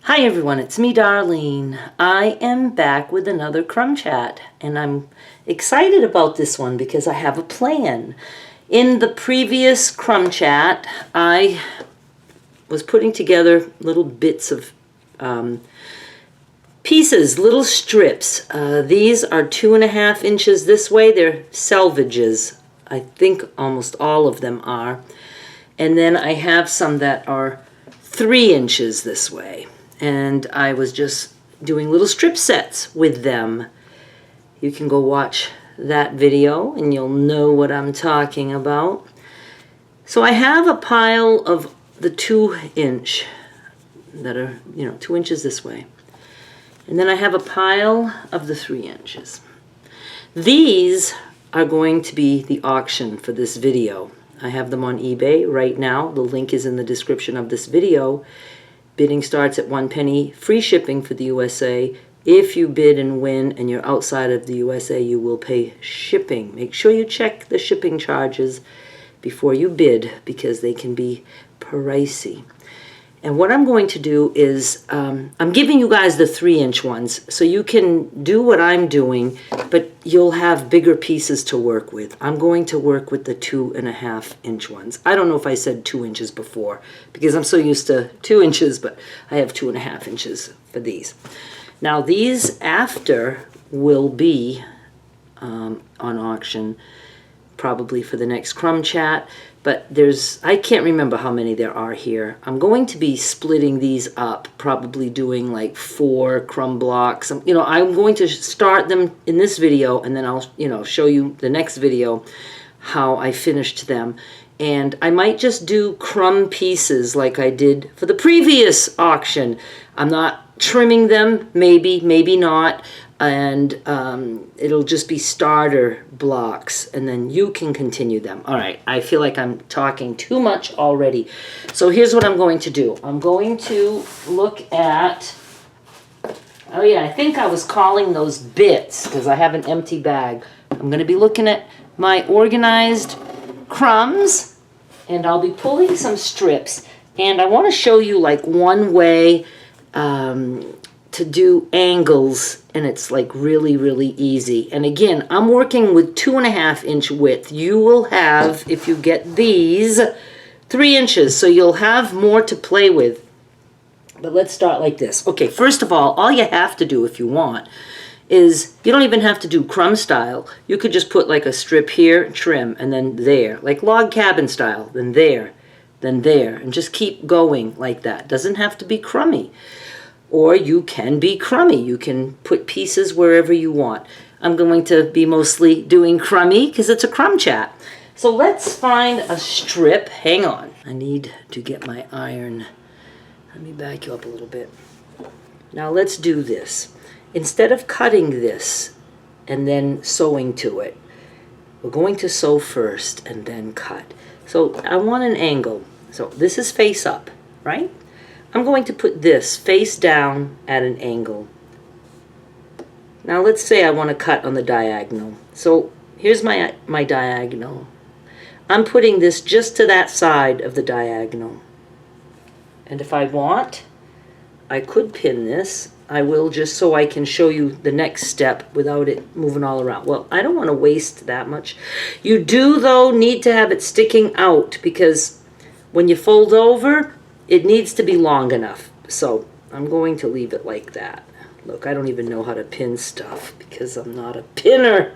Hi everyone, it's me, Darlene. I am back with another Crumb Chat, and I'm excited about this one because I have a plan. In the previous Crumb Chat, I was putting together little bits of pieces, little strips. These are 2.5 inches this way. They're selvages. I think almost all of them are. And then I have some that are 3 inches this way. And I was just doing little strip sets with them. You can go watch that video and you'll know what I'm talking about. So I have a pile of the 2-inch that are, 2 inches this way. And then I have a pile of the 3 inches. These are going to be the auction for this video. I have them on eBay right now. The link is in the description of this video. Bidding starts at 1 penny, free shipping for the USA. If you bid and win and you're outside of the USA, you will pay shipping. Make sure you check the shipping charges before you bid because they can be pricey. And what I'm going to do is, I'm giving you guys the 3-inch ones so you can do what I'm doing, but you'll have bigger pieces to work with. I'm going to work with the 2.5-inch ones. I don't know if I said 2 inches before because I'm so used to 2 inches, but I have 2.5 inches for these. Now these after will be on auction probably for the next Crumb Chat. But I can't remember how many there are here. I'm going to be splitting these up, probably doing like 4 crumb blocks. I'm going to start them in this video and then I'll, show you the next video how I finished them. And I might just do crumb pieces like I did for the previous auction. I'm not trimming them, maybe not. And it'll just be starter blocks, and then you can continue them. All right, I feel like I'm talking too much already. So here's what I'm going to do. I'm going to look at, oh yeah, I think I was calling those bits because I have an empty bag. I'm going to be looking at my organized crumbs, and I'll be pulling some strips. And I want to show you like one way to do angles, and it's like really easy. And again, I'm working with 2.5-inch width. You will have, if you get these, 3 inches, so you'll have more to play with. But let's start like this. Okay, first of all you have to do if you want is, you don't even have to do crumb style. You could just put like a strip here, trim, and then there, like log cabin style, then there, and just keep going like that. Doesn't have to be crummy. Or you can be crummy. You can put pieces wherever you want. I'm going to be mostly doing crummy because it's a Crumb Chat. So let's find a strip. Hang on. I need to get my iron. Let me back you up a little bit. Now let's do this. Instead of cutting this and then sewing to it, we're going to sew first and then cut. So I want an angle. So this is face up, right? I'm going to put this face down at an angle. Now let's say I want to cut on the diagonal. So here's my diagonal. I'm putting this just to that side of the diagonal. And if I want, I could pin this. I will, just so I can show you the next step without it moving all around. Well, I don't want to waste that much. You do, though, need to have it sticking out because when you fold over, it needs to be long enough. So I'm going to leave it like that. Look, I don't even know how to pin stuff because I'm not a pinner.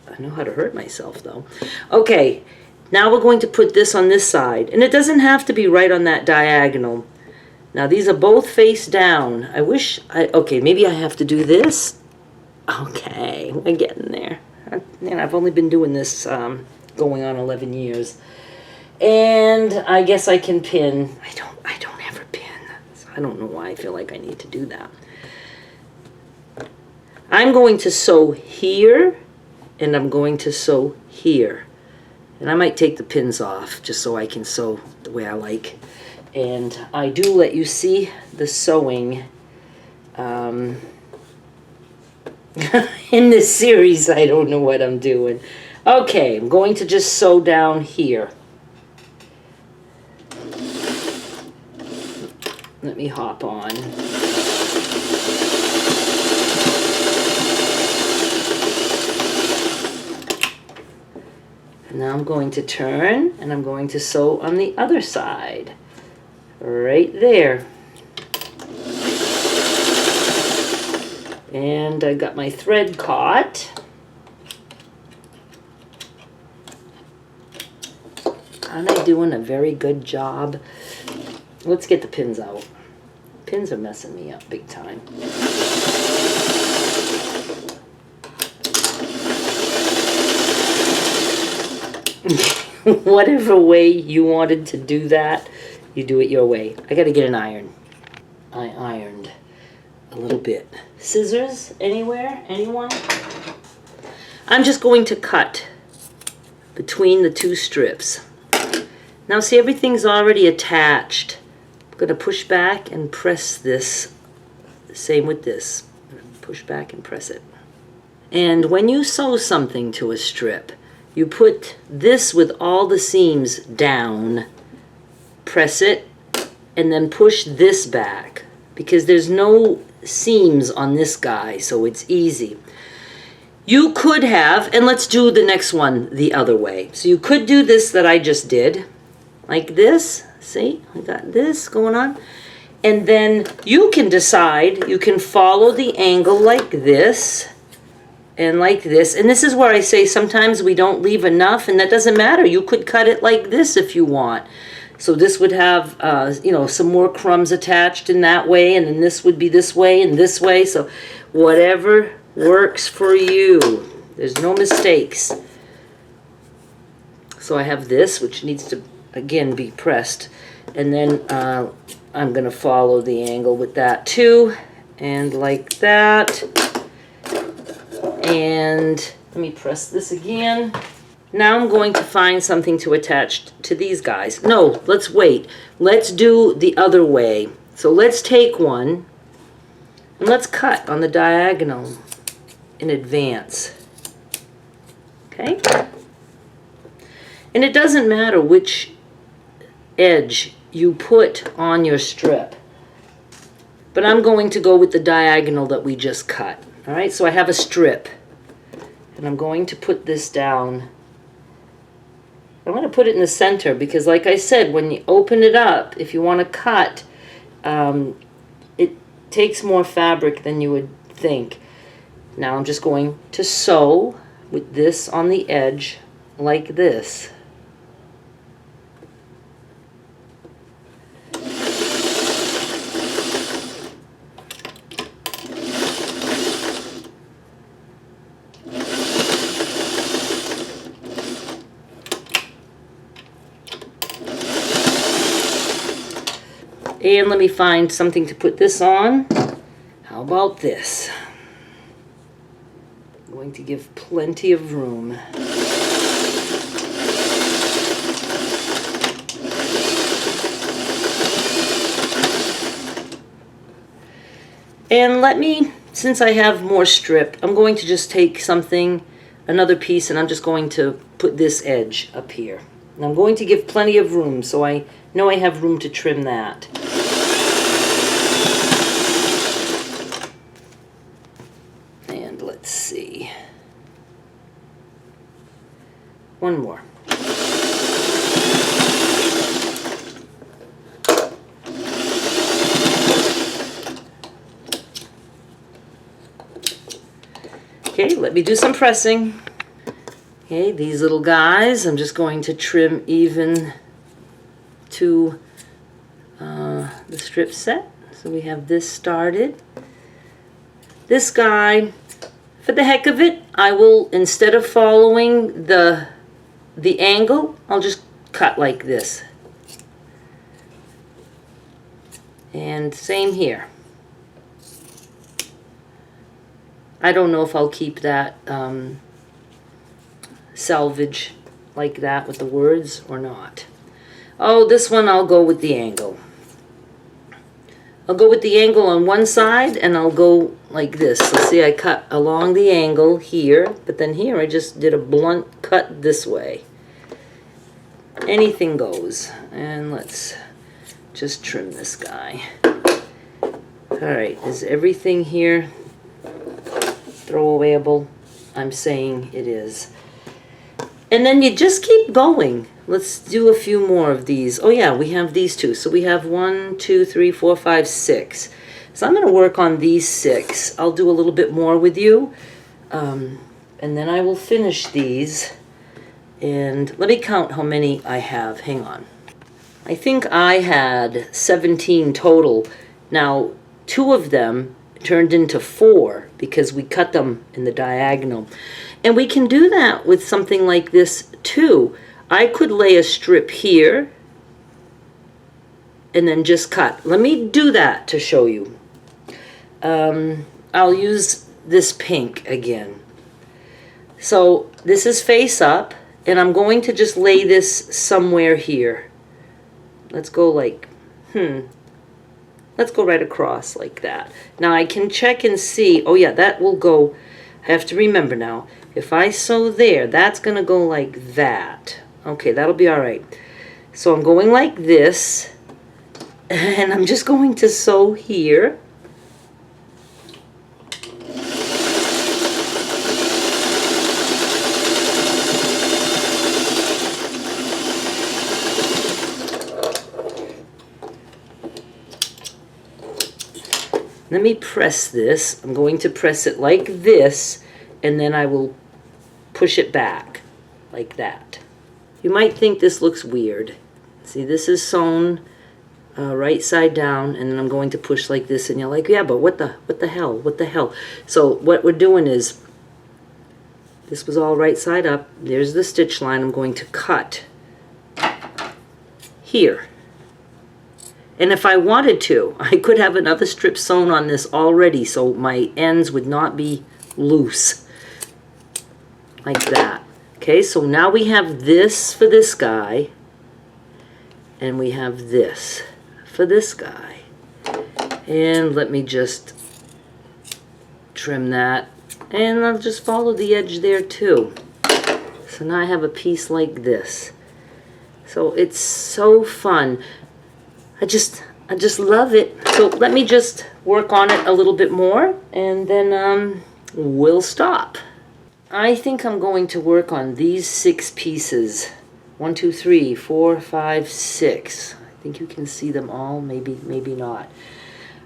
I know how to hurt myself though. Okay, now we're going to put this on this side. And it doesn't have to be right on that diagonal. Now these are both face down. Okay, maybe I have to do this. Okay, we're getting there. And I've only been doing this going on 11 years. And I guess I can pin. I don't ever pin. So I don't know why I feel like I need to do that. I'm going to sew here, and I'm going to sew here. And I might take the pins off just so I can sew the way I like. And I do let you see the sewing in this series. I don't know what I'm doing. Okay, I'm going to just sew down here. let me hop on. Now I'm going to turn and I'm going to sew on the other side, right there. And I got my thread caught. Aren't I doing a very good job? Let's get the pins out. Pins are messing me up big time. Whatever way you wanted to do that, you do it your way. I gotta get an iron. I ironed a little bit. Scissors anywhere? Anyone? I'm just going to cut between the two strips. Now see, everything's already attached. I'm going to push back and press this. Same with this. Push back and press it. And when you sew something to a strip, you put this with all the seams down, press it, and then push this back, because there's no seams on this guy, so it's easy. You could have, and let's do the next one the other way. So you could do this that I just did, like this. See, I got this going on. And then you can decide, you can follow the angle like this, and like this. And this is where I say sometimes we don't leave enough, and that doesn't matter. You could cut it like this if you want. So this would have, you know, some more crumbs attached in that way, and then this would be this way and this way. So whatever works for you. There's no mistakes. So I have this, which needs to, again, be pressed. And then I'm going to follow the angle with that too. And like that. And let me press this again. Now I'm going to find something to attach to these guys. No, let's wait. Let's do the other way. So let's take one and let's cut on the diagonal in advance. Okay? And it doesn't matter which edge you put on your strip, but I'm going to go with the diagonal that we just cut. All right, so I have a strip, and I'm going to put this down. I'm going to put it in the center because, like I said, when you open it up, if you want to cut, it takes more fabric than you would think. Now I'm just going to sew with this on the edge like this. And let me find something to put this on. How about this? I'm going to give plenty of room. And let me, since I have more strip, I'm going to just take something, another piece, and I'm just going to put this edge up here. And I'm going to give plenty of room, so I know I have room to trim that. And let's see. One more. Okay, let me do some pressing. Okay, these little guys, I'm just going to trim even to the strip set. So we have this started. This guy, for the heck of it, I will, instead of following the angle, I'll just cut like this. And same here. I don't know if I'll keep that selvage like that with the words or not. Oh, this one I'll go with the angle. I'll go with the angle on one side and I'll go like this. So see, I cut along the angle here, but then here I just did a blunt cut this way. Anything goes. And let's just trim this guy. Alright, is everything here throwawayable? I'm saying it is. And then you just keep going. Let's do a few more of these. Oh yeah, we have these two. So we have 1, 2, 3, 4, 5, 6. So I'm going to work on these 6. I'll do a little bit more with you. And then I will finish these. And let me count how many I have. Hang on. I think I had 17 total. Now, 2 of them turned into 4 because we cut them in the diagonal. And we can do that with something like this too. I could lay a strip here and then just cut. Let me do that to show you. I'll use this pink again. So this is face up, and I'm going to just lay this somewhere here. Let's go like, let's go right across like that. Now I can check and see, oh yeah, that will go, I have to remember now, if I sew there, that's gonna go like that. Okay, that'll be all right. So I'm going like this, and I'm just going to sew here. Let me press this. I'm going to press it like this, and then I will push it back like that. You might think this looks weird. See, this is sewn right side down, and then I'm going to push like this, and you're like, yeah, but what the hell? So what we're doing is, this was all right side up. There's the stitch line. I'm going to cut here. And if I wanted to, I could have another strip sewn on this already, so my ends would not be loose. Like that. Okay, so now we have this for this guy, and we have this for this guy. And let me just trim that, and I'll just follow the edge there too. So now I have a piece like this. So it's so fun. I just love it. So let me just work on it a little bit more, and then we'll stop. I think I'm going to work on these 6 pieces. 1, 2, 3, 4, 5, 6. I think you can see them all, maybe not.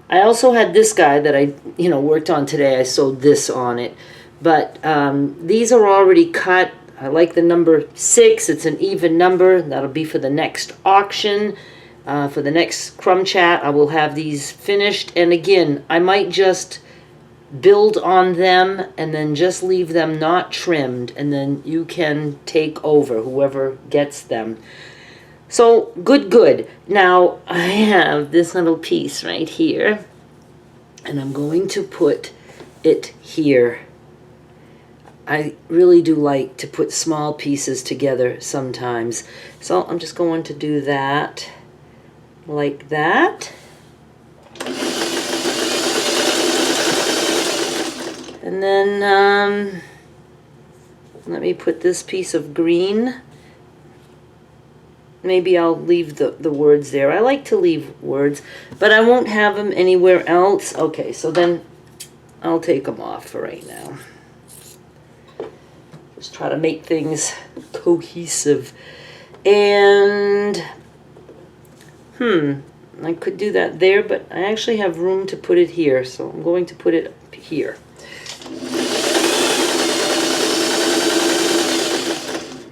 I also had this guy that I worked on today. I sewed this on it. But these are already cut. I like the number 6. It's an even number. That'll be for the next auction. For the next Crumb Chat, I will have these finished. And again, I might just build on them and then just leave them not trimmed, and then you can take over, whoever gets them. So, good. Now, I have this little piece right here, and I'm going to put it here. I really do like to put small pieces together sometimes. So, I'm just going to do that. Like that. And then let me put this piece of green. Maybe I'll leave the words there. I like to leave words, but I won't have them anywhere else. Okay, so then I'll take them off for right now. Just try to make things cohesive. And I could do that there, but I actually have room to put it here, so I'm going to put it here.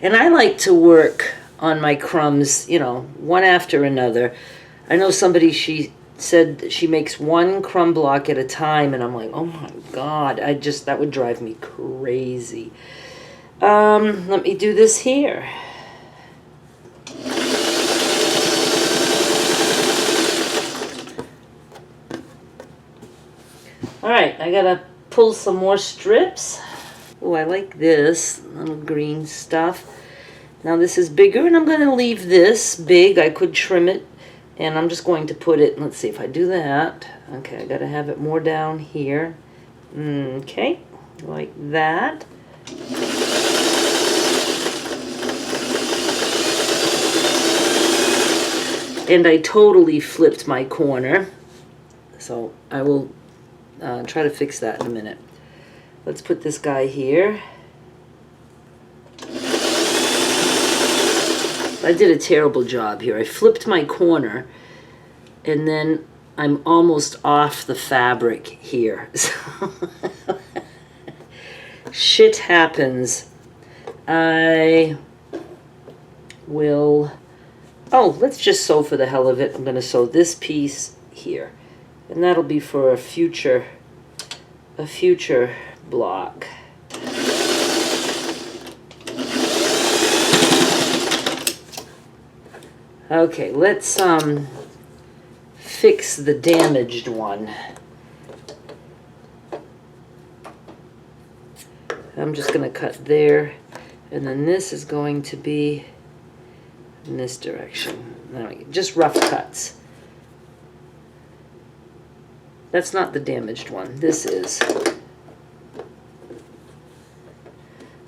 And I like to work on my crumbs, one after another. I know somebody, she said she makes 1 crumb block at a time, and I'm like, oh my God, that would drive me crazy. Let me do this here. Alright, I gotta pull some more strips. Oh, I like this little green stuff. Now this is bigger, and I'm going to leave this big. I could trim it, and I'm just going to put it, let's see if I do that. Okay, I gotta have it more down here. Okay, like that. And I totally flipped my corner. So I will try to fix that in a minute. Let's put this guy here. I did a terrible job here. I flipped my corner, and then I'm almost off the fabric here. So shit happens. I will... Oh, let's just sew for the hell of it. I'm going to sew this piece here. And that'll be for a future block. Okay, let's fix the damaged one. I'm just going to cut there, and then this is going to be in this direction. Just rough cuts. That's not the damaged one. This is.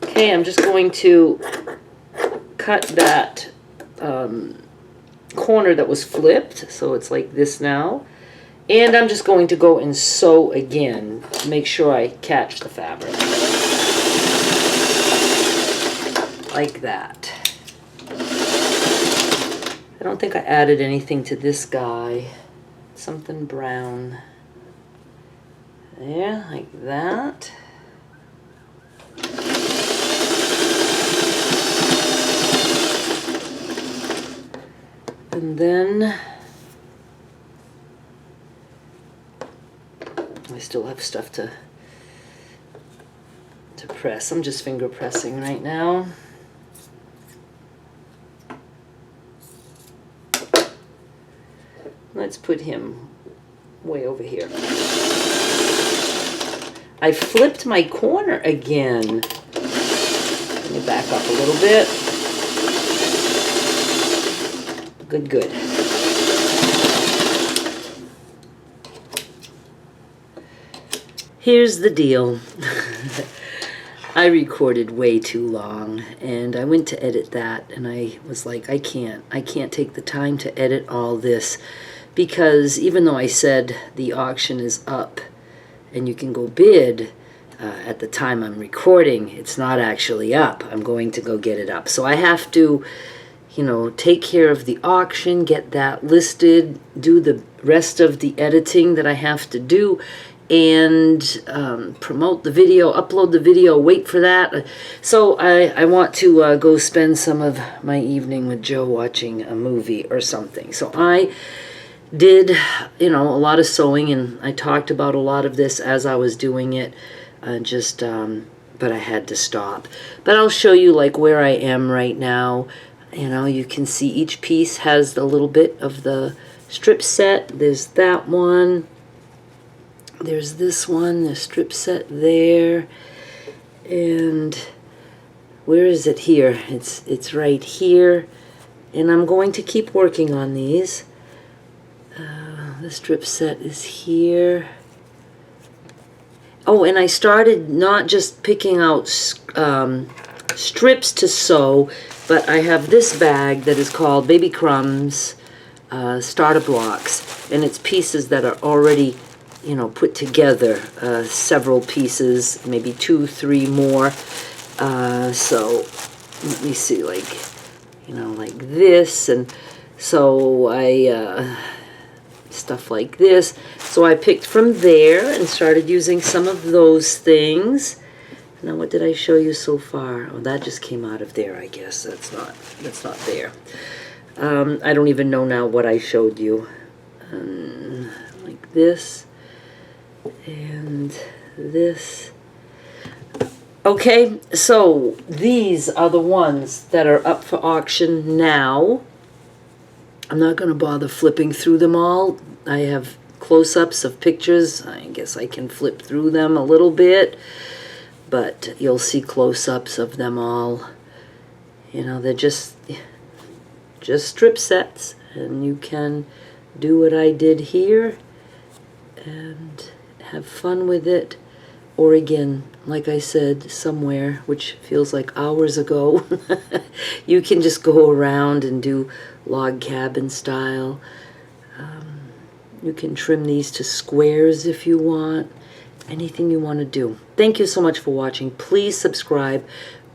Okay, I'm just going to cut that corner that was flipped, so it's like this now. And I'm just going to go and sew again to make sure I catch the fabric. Like that. I don't think I added anything to this guy. Something brown. Yeah, like that. And then I still have stuff to press. I'm just finger pressing right now. Let's put him way over here. I flipped my corner again. Let me back up a little bit. Good, good. Here's the deal. I recorded way too long, and I went to edit that, and I was like, I can't take the time to edit all this, because even though I said the auction is up and you can go bid, at the time I'm recording, it's not actually up. I'm going to go get it up. So I have to, you know, take care of the auction, get that listed, do the rest of the editing that I have to do, and promote the video, upload the video, wait for that. So I want to go spend some of my evening with Joe watching a movie or something. So I did, you know, a lot of sewing, and I talked about a lot of this as I was doing it, but I had to stop. But I'll show you like where I am right now. You know, you can see each piece has a little bit of the strip set. There's that one. There's this one, the strip set there. And where is it here? It's right here. And I'm going to keep working on these. The strip set is here. Oh, and I started not just picking out strips to sew, but I have this bag that is called Baby Crumb's starter blocks, and it's pieces that are already, you know, put together, several pieces, maybe 2, 3 more. So let me see, like, you know, like this, and so I stuff like this. So I picked from there and started using some of those things. Now, what did I show you so far? Oh, that just came out of there, I guess. That's not there. I don't even know now what I showed you. Like this and this. Okay, so these are the ones that are up for auction now. I'm not going to bother flipping through them all. I have close-ups of pictures. I guess I can flip through them a little bit, but you'll see close-ups of them all. You know, they're just strip sets, and you can do what I did here and have fun with it. Or again, like I said, somewhere, which feels like hours ago, you can just go around and do log cabin style. You can trim these to squares if you want. Anything you want to do. Thank you so much for watching. Please subscribe.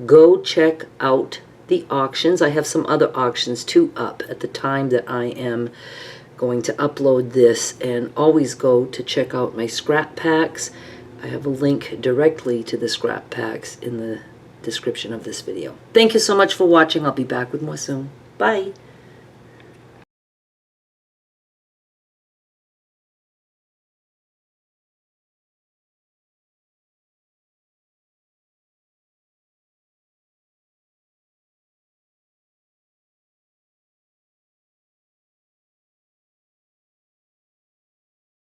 Go check out the auctions. I have some other auctions too up at the time that I am going to upload this, and always go to check out my scrap packs. I have a link directly to the scrap packs in the description of this video. Thank you so much for watching. I'll be back with more soon. Bye.